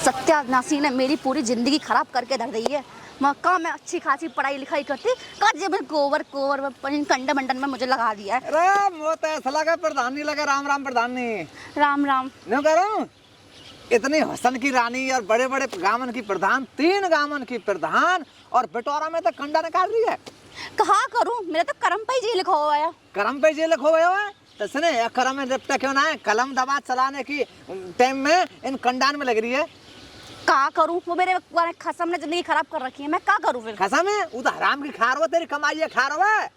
सत्यानाशी ने मेरी पूरी जिंदगी खराब करके धर दी है। कहाँ मैं अच्छी खासी पढ़ाई लिखाई करती, कहाँ जेब गोबर कंडे मंडन में मुझे लगा दिया है। अरे वो तो ऐसा लगा प्रधान नहीं लगा, राम राम प्रधान नहीं। राम राम नहीं कह रहा हूँ, इतनी हसन की रानी और बड़े बड़े गामन की प्रधान, 3 गामन की प्रधान, और बिटोरा में तो कंडा निकाल रही है। कहा करूँ, मेरा तो करम पे ही लिखा हुआ है। करम पे जेल खो गया है तो सुने, करम में निपटा क्यों ना है, कलम दबा चलाने की टाइम में इन कंडान में लग रही है। कहा करूँ, वो मेरे खसम ने जिंदगी खराब कर रखी है, मैं क्या करूँ फिर। खसम है, वो तो हराम की खा रहा, तेरी कमाई है खा रहा है,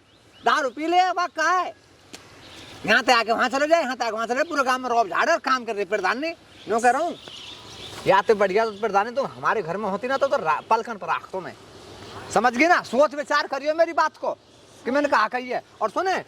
दारू पी ले वहाँ का है, यहाँ से आके वहाँ चले जाए, यहाँ से आके वहाँ चले, पूरे गांव में रौब झाड़ और काम कर रही प्रधान नहीं। यूँ कह रहा हूँ, या तो बढ़िया तो प्रधान तो हमारे घर में होती ना तो पलकन पर राख तो मैं समझ गई ना। सोच विचार करियो मेरी बात को कि मैंने कहा कही है। और सुने,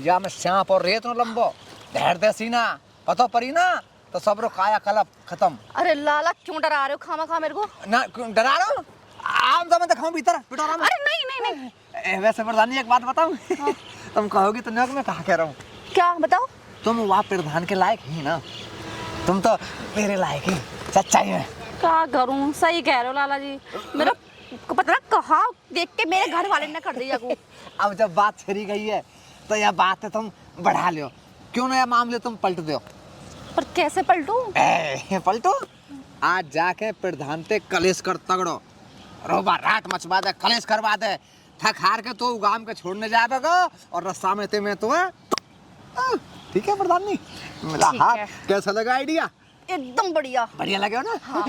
या मैं सांप और रेत न लंबो धैर दे सीना पतो परी ना तो सबरो काया कलप खत्म। अरे लाला क्यों डरा रहे हो खामा खा मेरे को? ना डरा रहा हूँ, आम तो मैं दिखाऊं भीतर पिटोरा में। अरे नहीं नहीं नहीं। वैसे प्रधान एक बात बताऊं, हाँ। तुम कहोगी तो मैं कहा कह रहा हूँ, क्या बताओ? तुम वहाँ प्रधान के लायक ही ना, तुम तो मेरे लायक ही सच्चाई में। क्या करूं, सही कह रहे हो लाला जी। मेरा को पता ना कहा देख के मेरे घर वाले ने कर दिया को। अब जब बात छरी गई है तो यह बात है तुम बढ़ा लियो, क्यों ना यह मामले तुम पलट दो। पर कैसे पलटूं? पलटो, आज जाके प्रधान ते कलेश कर तगड़ो, रोबा रात मचवा दे, कलेश करवा दे, थक हार के तो गांव के छोड़ने जाएगा और रास्ता में ते मैं तो है। ठीक है प्रधान नहीं मिला हाथ, कैसा लगा आइडिया? एकदम बढ़िया। बढ़िया लगे हो ना? हाँ।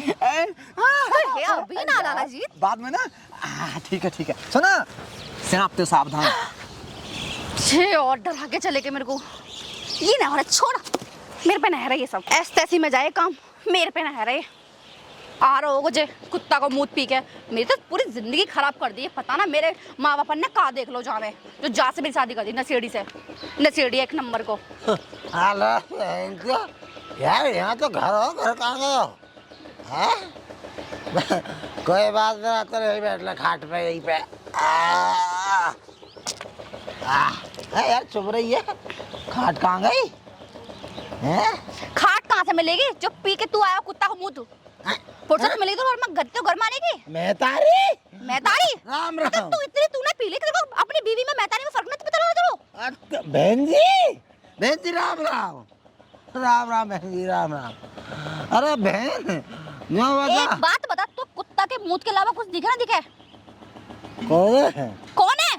अभी ना लाला जी, बाद में ना। ठीक है सुना, सांप तो सावधान। छे और डरा के चले के मेरे को, ये ना हो रहा, छोड़ मेरे पे नह रहा, ये सब ऐसी तैसी में जाए काम, मेरे पे नह रहे। आ रहा होगा जे कुत्ता को मुंह पी के, मेरी तो पूरी जिंदगी खराब कर दी है। पता ना मेरे माँ बाप ने कहा देख लो जावे, जो जा से मेरी शादी कर दी नशेड़ी से, नशेड़ी एक नंबर को। यार यहाँ तो घर हो, घर कहाँ गए हो? कोई बात नहीं, तो यही बैठ ले खाट पे, यहीं पे। यार चुप रही है, खाट कहाँ गई? खाट कहाँ से मिलेगी, जो पी के तू आया कुत्ता को मुंह तू फुर्सत मिलेगी तो और मैं गद्दे घर माने की। मैतारी राम राम। तू इतनी तूने पी ली, तेरे को अपनी बीवी में मैतारी में फर्क नहीं पता लगा? चलो बहन जी राम राम। राम राम बहन जी, राम राम। अरे बहन एक बात बता, तो कुत्ता के मुंह के अलावा कुछ दिखे ना दिखे? कौन है?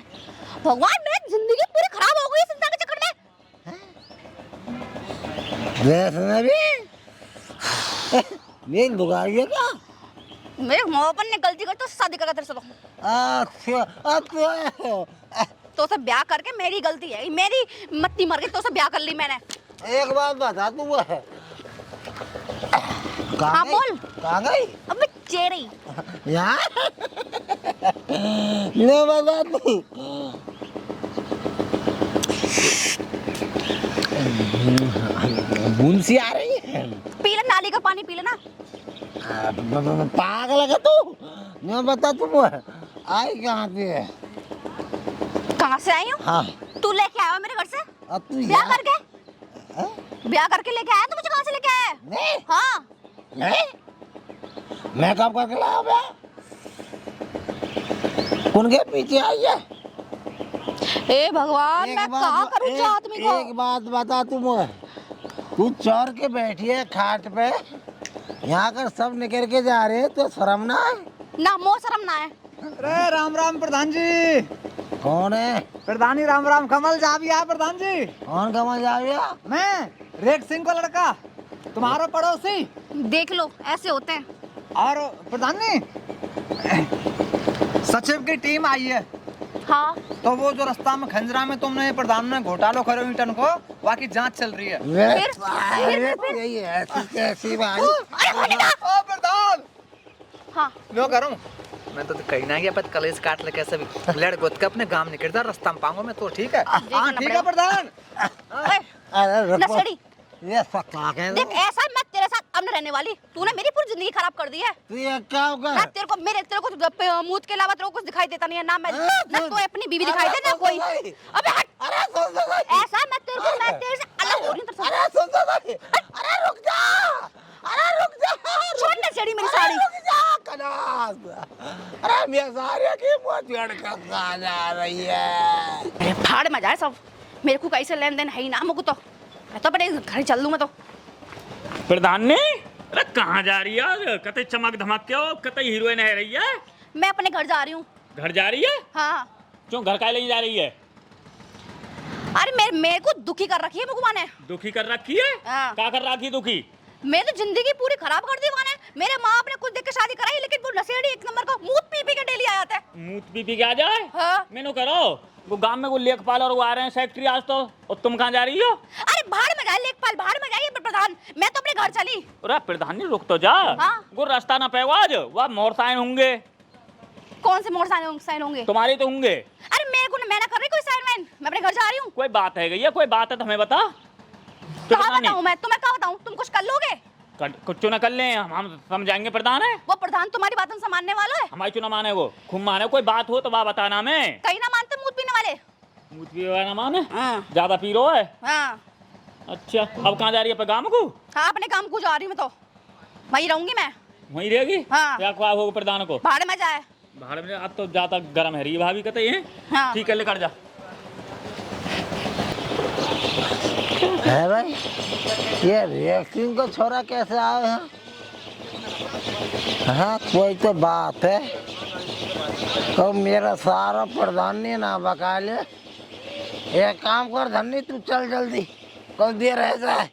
भगवान, मेरी जिंदगी पूरी खराब हो गई इस इंसान के चक्कर में। नींद बुखार है क्या? मेरे माँ बाप ने गलती कर तो शादी करा तेरे से। तो से ब्याह करके मेरी गलती है, मेरी मत्ती मर गई तो से ब्याह कर ली मैंने। एक बात बता तू, हाँ बोल। कहाँ गई? अबे चेरी यार ले बता तू। मुंसी आ रही है, पी ले नाली का पानी, पी लेना। पागल है तू? नहीं बता तू आई कहाँ से? कहाँ से आई हूँ? हाँ तू लेके आया मेरे घर से अब तू ब्याह करके? ब्याह करके लेके आया? तू मुझे कहाँ से लेके आया? नहीं हाँ नहीं, मैं कब करके लाया ब्याह? उनके पीछे आई है। ए भगवान, मैं क्या करूँ जो आदमी को? एक बात बता तू चौर के बैठी है खाट पे, यहाँ कर सब निकल के जा रहे हैं तो शर्म ना है? ना मोह शर्म ना है। अरे राम राम प्रधान जी। कौन है? प्रधानी राम राम, कमल जाविया प्रधान जी। कौन कमल जाविया? मैं रेख सिंह को लड़का, तुम्हारा पड़ोसी। देख लो ऐसे होते हैं। और प्रधान जी, सचिव की टीम आई है। हाँ तो वो जो रास्ता में खंजरा में तुमने प्रधान ने घोटालो करो ईटन को, वहाँ की जांच चल रही है। फिर यही ऐसी बात। ओ प्रधान, हाँ मैं करूँ, मैं तो कहीं ना गया पर कलेश काट ले कैसे भी लड़ गोद के अपने गांव निकलता, रास्ता में पाऊंगा मैं तो। ठीक है हाँ ठीक है प्रधान। नशेड़ी, ये सत्ता के देख ऐसा मैं तेरे साथ अब न रहने वाली। तूने मेरी पूरी जिंदगी खराब कर दी है। तू ये क्या होगा? ना तेरे को मुंह के अलावा तेरे को कुछ दिखाई देता नहीं है ना। मैं ना तो अपनी बीवी दिखाई दे ना कोई। अबे हट। अरे सुन ऐसा मैं तेरे से अलग हो रही हूँ। अरे सुन अरे रुक जा, अरे रुक जा, छोड़ ना चढ़ी मेरी साड़ी। रुक जा कनास। अरे मेरी साड़ी की मुंह चढ़ कर कहाँ जा रही है? अरे फाड़ में जाए सब। मेरे को कैसे लेन देन है ही ना मुझको तो। मैं तो अपने घर चल लूँ मैं तो। प्रधान ने अरे कहाँ जा रही है? कतई चमक धमक के हो, कतई हीरोइन है रही है। मैं अपने घर जा रही हूँ। घर जा रही है? हाँ। क्यों घर का ले जा रही है? अरे मेरे को दुखी कर रखी है भगवान ने। दुखी कर रखी है? हाँ। क्या कर रखी दुखी? मैं तो जिंदगी पूरी खराब कर दी ने। मेरे माँ बाप ने कुछ देख के शादी कराई, लेकिन वो नशेड़ी एक नंबर का मूत पी पी के डेली आ जाता है। मूत पी पी के आ जाए? हाँ। मैंने करो वो गांव में वो लेखपाल और वो आ रहे हैं सेक्रेटरी आज तो, और तुम कहाँ जा रही हो? अरे बाहर में जाए लेखपाल, बाहर में जाइए प्रधान। मैं तो अपने घर चली। अरे प्रधान ने रुक तो जा। हाँ। वो रास्ता ना पेगो आज, वह मोटरसाइकिल होंगे। कौन से मोटरसाइकिल होंगे? तुम्हारे तो होंगे। अरे मेरे को मैं ना कर रही कोई साइन मैन। मैं अपने घर जा रही हूँ। कोई बात है गई, कोई बात है तो हमें बता। कहाँ बताऊँ मैं तुम्हें? कहाँ बताऊँ? तुम कुछ कर लोगे? कुछ न कर ले, हम समझाएंगे। प्रधान है वो प्रधान तुम्हारी बात से मानने वाला है? हमारी चुना माने, वो खूब माने। कोई बात हो तो वह बताना। मैं कहीं ना मानते मूत पीने वाले। मूत पी वाला ना माने? हाँ। ज्यादा पी रो है? हाँ। अच्छा, अब कहाँ जा रही है? गाँव को? हाँ, अपने काम को जा रही हूँ मैं तो। वहीं रहूंगी मैं। वहीं रहेगी? हाँ। क्या ख्वाब होगा प्रधान को? भाड़ में जाए। भाड़ में? अब तो ज्यादा गर्म है रही है भाभी कहते हैं। हाँ। ठीक है, लेकर जा। है भाई, ये रेसिंग को छोरा कैसे आए हैं? हाँ, कोई तो बात है। तो मेरा सारा प्रधानी ना बका ले। एक काम कर धन्नी, तू चल जल्दी, कुछ देर रह जाए।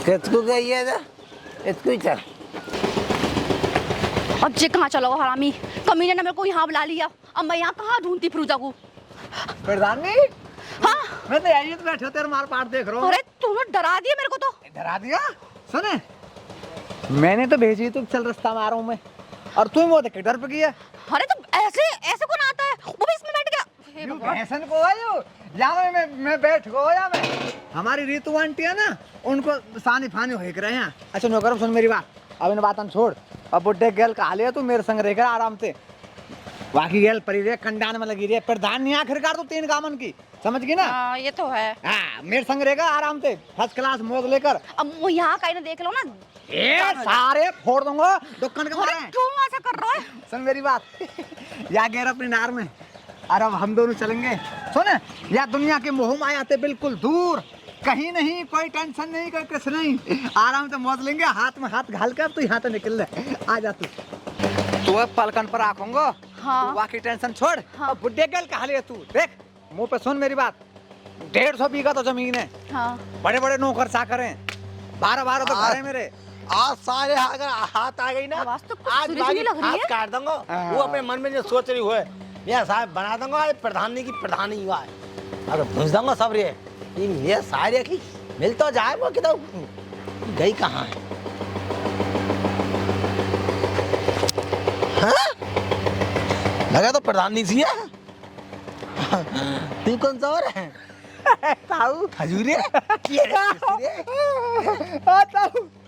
किसको गई है जा? इसको ही चल। अब जे कहाँ चलो हरामी कमीने ने मेरे को यहाँ बुला लिया। अब मैं यहाँ कहाँ ढूंढती फिरूजा को? प्रधान जी, हाँ। मैं तो यही तो बैठे हो, तेरे मार पाट देख रहा हूँ। अरे तूने डरा दिया मेरे को तो। डरा दिया? सुने, मैंने तो भेजी तू चल रास्ता में आ रहा हूँ मैं, और तू वो देख के डर पे गई है। अरे तो ऐसे ऐसे कौन आता है? वो भी इसमें बैठ गया। हे भगवान। भैंसन को आयो या मैं बैठ गो या मैं। हमारी रीतू आंटी है ना, उनको सानी फानी हो रहे हैं। अच्छा नौकर सुन मेरी बात, अब इन बातन छोड़। अब बुड्ढे गेल कहा ले तू मेरे संग रहकर आराम से। बाकी गेल परी रे कंडान में लगी रे। प्रधान नहीं आखिरकार तो 3 गामन की, समझ गई ना? हाँ, ये तो है। हाँ, मेरे संग रहेगा आराम से, फर्स्ट क्लास मौज लेकर। अब वो यहाँ कहीं ना देख लो ना। ए सारे फोड़ दूंगा दुकान के मारे। क्यों ऐसा कर रहा है? सुन मेरी बात, या गैर अपनी नार में, और अब हम दोनों चलेंगे। सुन, या दुनिया के मोह माया से बिल्कुल दूर, कहीं नहीं, कोई टेंशन नहीं, कोई कुछ नहीं, आराम से मौज लेंगे। हाथ में हाथ घाल कर तू यहाँ से निकल ले। आ जा तू अब पलकन पर आखूंगा। हाँ। बाकी टेंशन छोड़। हाँ। अब बुड्ढे गल कहा ले तू देख मुंह पे। सुन मेरी बात, 150 बीघा तो जमीन है। हाँ। बड़े बड़े नौकर चाकर हैं, 12 तो घर है मेरे। आज सारे अगर हाथ आ गई ना, आवाज तो कुछ आज सुरी बाकी सुरी लग रही हाथ है। काट दूंगा। हाँ। वो अपने मन में जो सोच रही हुए, ये साहब बना दूंगा आज प्रधानी की प्रधानी हुआ है। अरे भूस दूंगा सब रे। ये सारे की मिल तो जाए, वो किधर गई कहाँ है? हाँ? लगा तो प्रधानी सी है। तू कौन सा और है? ताऊ खजूरे?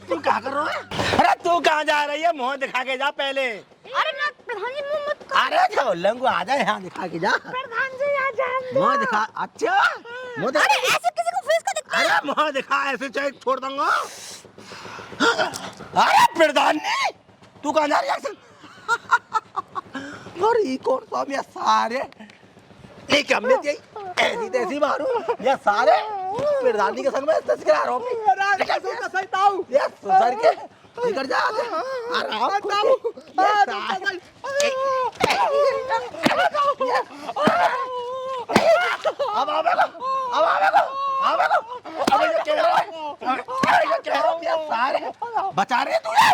तू क्या कर रहा है? अरे तू कहाँ जा रही है? मुंह दिखा के जा पहले। अरे ना प्रधान जी मुंह मत कर। अरे जो लंगू आ जाए, यहाँ दिखा के जा। प्रधान जी आ जा। मुंह दिखा। अच्छा मुंह दिखा। अरे ऐसे किसी को फेस का दिखता है? अरे मुंह दिखा, ऐसे चाहे छोड़ दूंगा। अरे प्रधानी, तू कहाँ जा रही है? और ये कौन सा ये सारे एक हम में ऐसी तैसी मारू ये सारे प्रधानी के संग में तस्करा रहा हूँ। ये सर के निकल जा आराम ताऊ। अब ये कह रहा हूँ ये सारे बचा रहे तुझे।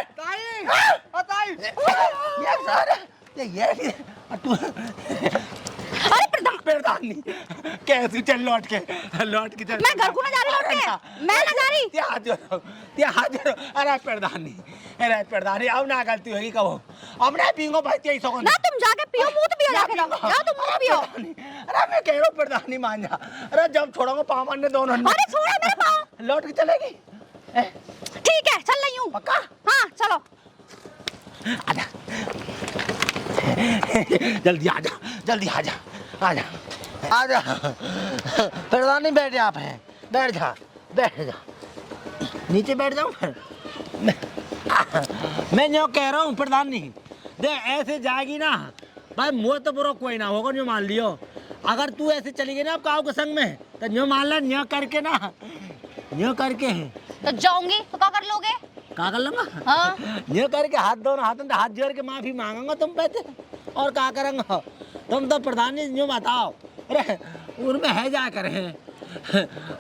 ये सारे ये तू अरे प्रधान। प्रधानी कैसे चल लौट के चल। मैं घर को ना जा रही लौट के, मैं ना जा रही। ते हाथ जोड़ो। अरे प्रधानी अब ना गलती होगी कहो, अब ना पीऊंगा भाई 2300 को ना तुम जाके पियो, मुंह तो पियो जाके, जाओ तुम मुंह पियो। अरे मैं कह रहा हूँ प्रधानी मान जा। अरे जब छोड़ोगे पावन ने दोनों ने। अरे छोड़ो मेरे पाँव। लौट के चलेगी? ठीक है चल रही हूँ। पक्का? हाँ चलो। आजा जल्दी आजा प्रधानी बैठ जा, आप हैं बैठ जा नीचे बैठ जाऊं फिर। मैं जो कह रहा हूँ प्रधानी दे ऐसे जाएगी ना भाई, मुँह तो बुरा कोई ना होगा, जो मान लियो। अगर तू ऐसे चली गई ना काऊ के संग में तो जो मान ला न्यो करके तो जाऊंगी तो क्या कर लोगे? क्या कर लूंगा? हाँ। ये करके हाथ जोड़ के माफी मांगूंगा तुम पे और क्या करेंगे तुम तो प्रधान जी यूँ बताओ। अरे उनमें है जा कर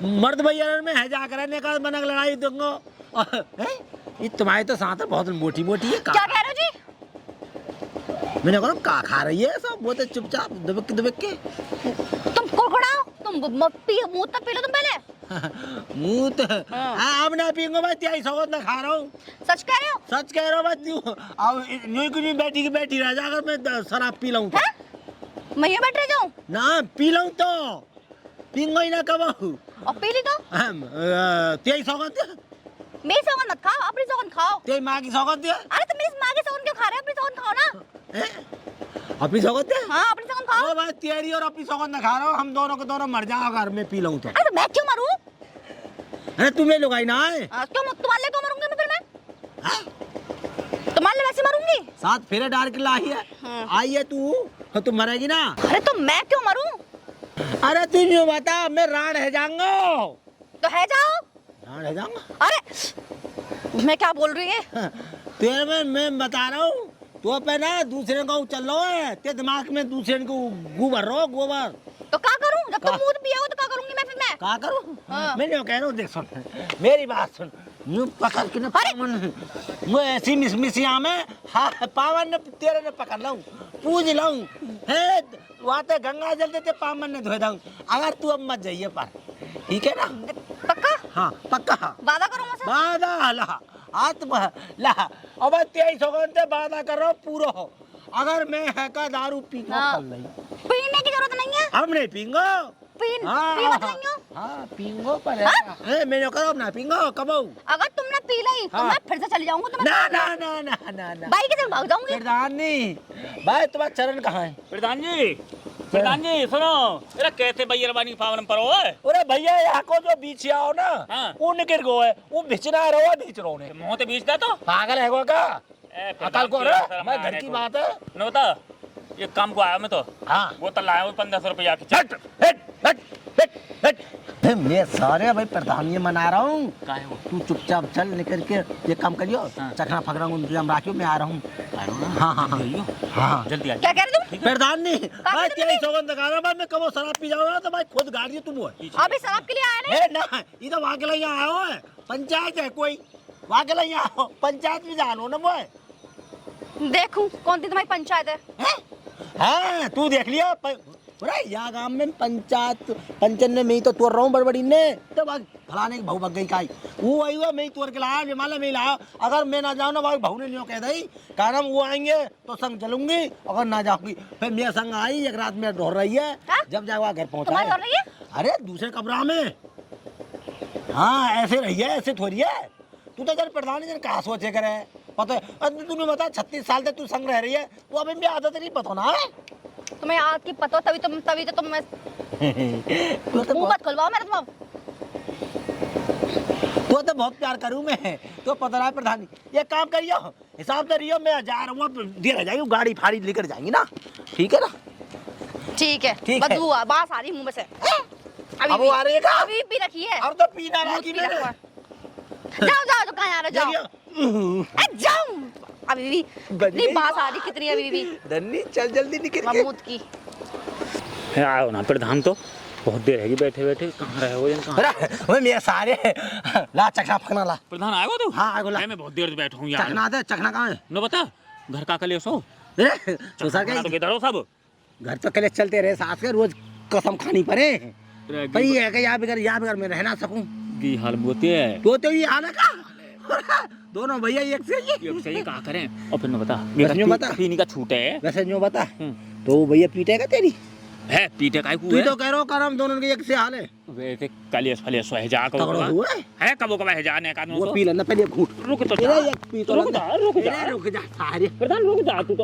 मर्द भैया में है जा कर का मनक लड़ाई दूंगा। ये तुम्हारी तो सांस बहुत मोटी है। क्या कह रहे हो जी? मैंने कहा का खा रही है सब, वो तो चुपचाप दुबक के। तुम कुड़कुड़ाओ, तुम मुंह तो पी लो तुम पहले। मुँह तो अब ना पीऊंगा भाई, 2300 ना खा रहा हूँ। सच कह रहे हो? सच कह रहा हूँ भाई, तू अब यूं कुछ बैठी रह जा। अगर मैं शराब पी लूँ तो मैं ये बैठ रह जाऊँ ना, पी लूँ तो पीऊंगा ही ना कब। और पी ली तो 2300 मेरी सौगंध मत खाओ, अपनी सौगंध खाओ। तेरी माँ की सौगंध दे। अरे तुम मेरी माँ की सौगंध क्यों खा रहे हो? अपनी सौगंध खाओ ना। अपनी सौगंध दे? हाँ अपनी सौगंध खाओ। ओ भाई तेरी और अपनी सौगंध ना खा रहा हूँ, हम दोनों के दोनों मर जाओ अगर मैं पी लूँ तो। अरे तो मैं क्यों मरूं? अरे तुम्हें लुगाई ना है। क्यों तुम्हारे लिए क्यों मरूंगी मैं? फिर मैं तुम्हारे लिए वैसे मरूंगी। 7 फेरे डाल के लाई है। आई है तू तो मरेगी ना। अरे तो मैं क्यों मरूं? अरे तुम यूँ बता, मैं राण है जाऊंगा। तो है जाओ। राण है जाऊंगा। अरे मैं क्या बोल रही है? तेरे में मैं बता रहा हूँ, तो पे ना दूसरे को चल रहा है, तेरे दिमाग में दूसरे को गोबर तो क्या करूं? जब तुम मुंह पियोगे तो क्या करूंगी मैं? फिर मैं क्या करूं? हाँ। मैं नहीं कह रहा हूँ, देख सुन मेरी बात सुन। यूं पकड़ के ना मैं ऐसी मिसिया में पावन ने तेरे ने पकड़ लाऊं, पूज लाऊं, है वाते गंगा जल देते पावन ने धो दाऊं। अगर तू अब मत जाइए पर, ठीक है ना? पक्का? हाँ पक्का। वादा करो मुझसे। वादा ला आत्मा ला। अब 2300 वादा कर रहा हूँ पूरा हो। अगर मैं है का दारू पीना हाँ। कल नहीं, पीने की जरूरत नहीं है। हम नहीं पींगो। पी मत नहीं हो। हाँ पींगो पर हाँ? मैंने करो ना पींगो कब। अगर तुमने पी ली तो हाँ। मैं फिर से चली जाऊंगी। तो ना ना ना ना ना ना बाइक से भाग जाऊंगी। प्रधान नहीं भाई, तुम्हारा चरण कहाँ है? प्रधान जी सुनो, अरे कैसे भैया पावन पर हो? अरे भैया यहाँ को जो बीच आओ ना, हाँ। वो निकल गो है, वो बिचना रहो बीच रहो ने। मुँह तो बीच दा तो पागल है वो का अकल को रे, मैं घर की बात है। न बता, ये काम को आया मैं तो हाँ वो तो लाया 1500 रुपया की। हट हट हट हट हट। मैं सारे भाई प्रधान ये मना रहा हूँ, काहे वो? तू चुपचाप चल निकल के ये काम करियो। हाँ। चखना फकरा इंतजाम राखियो, मैं आ रहा हूँ। हाँ हाँ हाँ हाँ जल्दी आ क्या कह रहे तुम? प्रधान नहीं भाई, तुम? तेरी सौगंध लगा रहा भाई, मैं कब शराब पी जाऊंगा तो भाई खुद गाड़ी तुम हो। अभी शराब के लिए आया नहीं? ए ना, ये तो वहाँ के लिए आया हो है, पंचायत है कोई, वहाँ के लिए आया हो, पंचायत में जानो ना वो। देखूं कौन सी तुम्हारी पंचायत है? हाँ तू देख लिया अरे यहाँ गाँव में पंचन ने मैं तो तोड़ रहा हूँ बड़बड़ी ने, तो फलाने की भाव बग गई काई, वो आई हुआ मैं तोड़ के लाया, जमाला मैं लाया। अगर मैं ना जाऊँ ना भाई भाव ने नहीं कह दी, कारण वो आएंगे तो संग चलूंगी, अगर ना जाऊंगी फिर मेरे संग आई एक रात में ढोर रही है। हा? जब जाओ घर तुम्हारी हो पहुँचा रही है? अरे दूसरे कमरा में। हाँ ऐसे रही है, ऐसे थोड़ी है। तू तो जब प्रधान जन कहा सोचे करे पता है, तूने बता 36 साल तक तू संग रह रही है, तो अभी भी आदत नहीं पता ना है। तुम्हें आज की पता तभी तो तुम मैं मुंह मत खुलवाओ मेरे तुम। तो बहुत प्यार करूँ मैं, तो पता रहा है प्रधान। ये काम करियो, हिसाब से रहियो, मैं जा रहा हूँ, देर हो जाएगी, गाड़ी फाड़ी लेकर जाएंगी ना, ठीक है ना? ठीक है, ठीक है। बदबू बास आ रही मुंह में से। अब वो आ रही है क्या? अभी पी रखी है। अब तो पीना मुंह बाकी पी मेरे। रखा है। जाओ जाओ, तो कहाँ आ रहे हो? जाओ जाओ, अभी भी नहीं बास आ रही कितनी, अभी भी धन्नी चल जल्दी निकल के। महमूद की। आओ ना प्रधान, तो बहुत देर है बैठे बैठे, कहाँ रहे हो? अरे मेरे सारे ला चखना फकना ला। प्रधान आएगा तू? हाँ आएगा ला। मैं बहुत देर से बैठा हूँ यार। चखना दे, चखना कहाँ है? न बता, घर का कले सो तो सर तो किधर हो सब? घर तो कले चलते रहे साथ के, रोज कसम खानी पड़े सही है कि यहाँ बगैर मैं रह ना सकूं की हाल बोते है तो ये आना का दोनों भैया एक से ही सही कहा करें और फिर मैं बता वैसे यूं बता। पीने का छूट है वैसे जो बता तो वो भैया पीटेगा तेरी है पीटे का तू तो कह रहा हो करम दोनों के एक से हाल है वैसे कलेश फलेश है जा कबो तगड़ा कबा हुआ है कबो कबा है जाने का वो पी लेना पहले घूट रुक तो तेरा जा एक पी तो रुक जा रुक जा सारे प्रधान रुक जा तू तो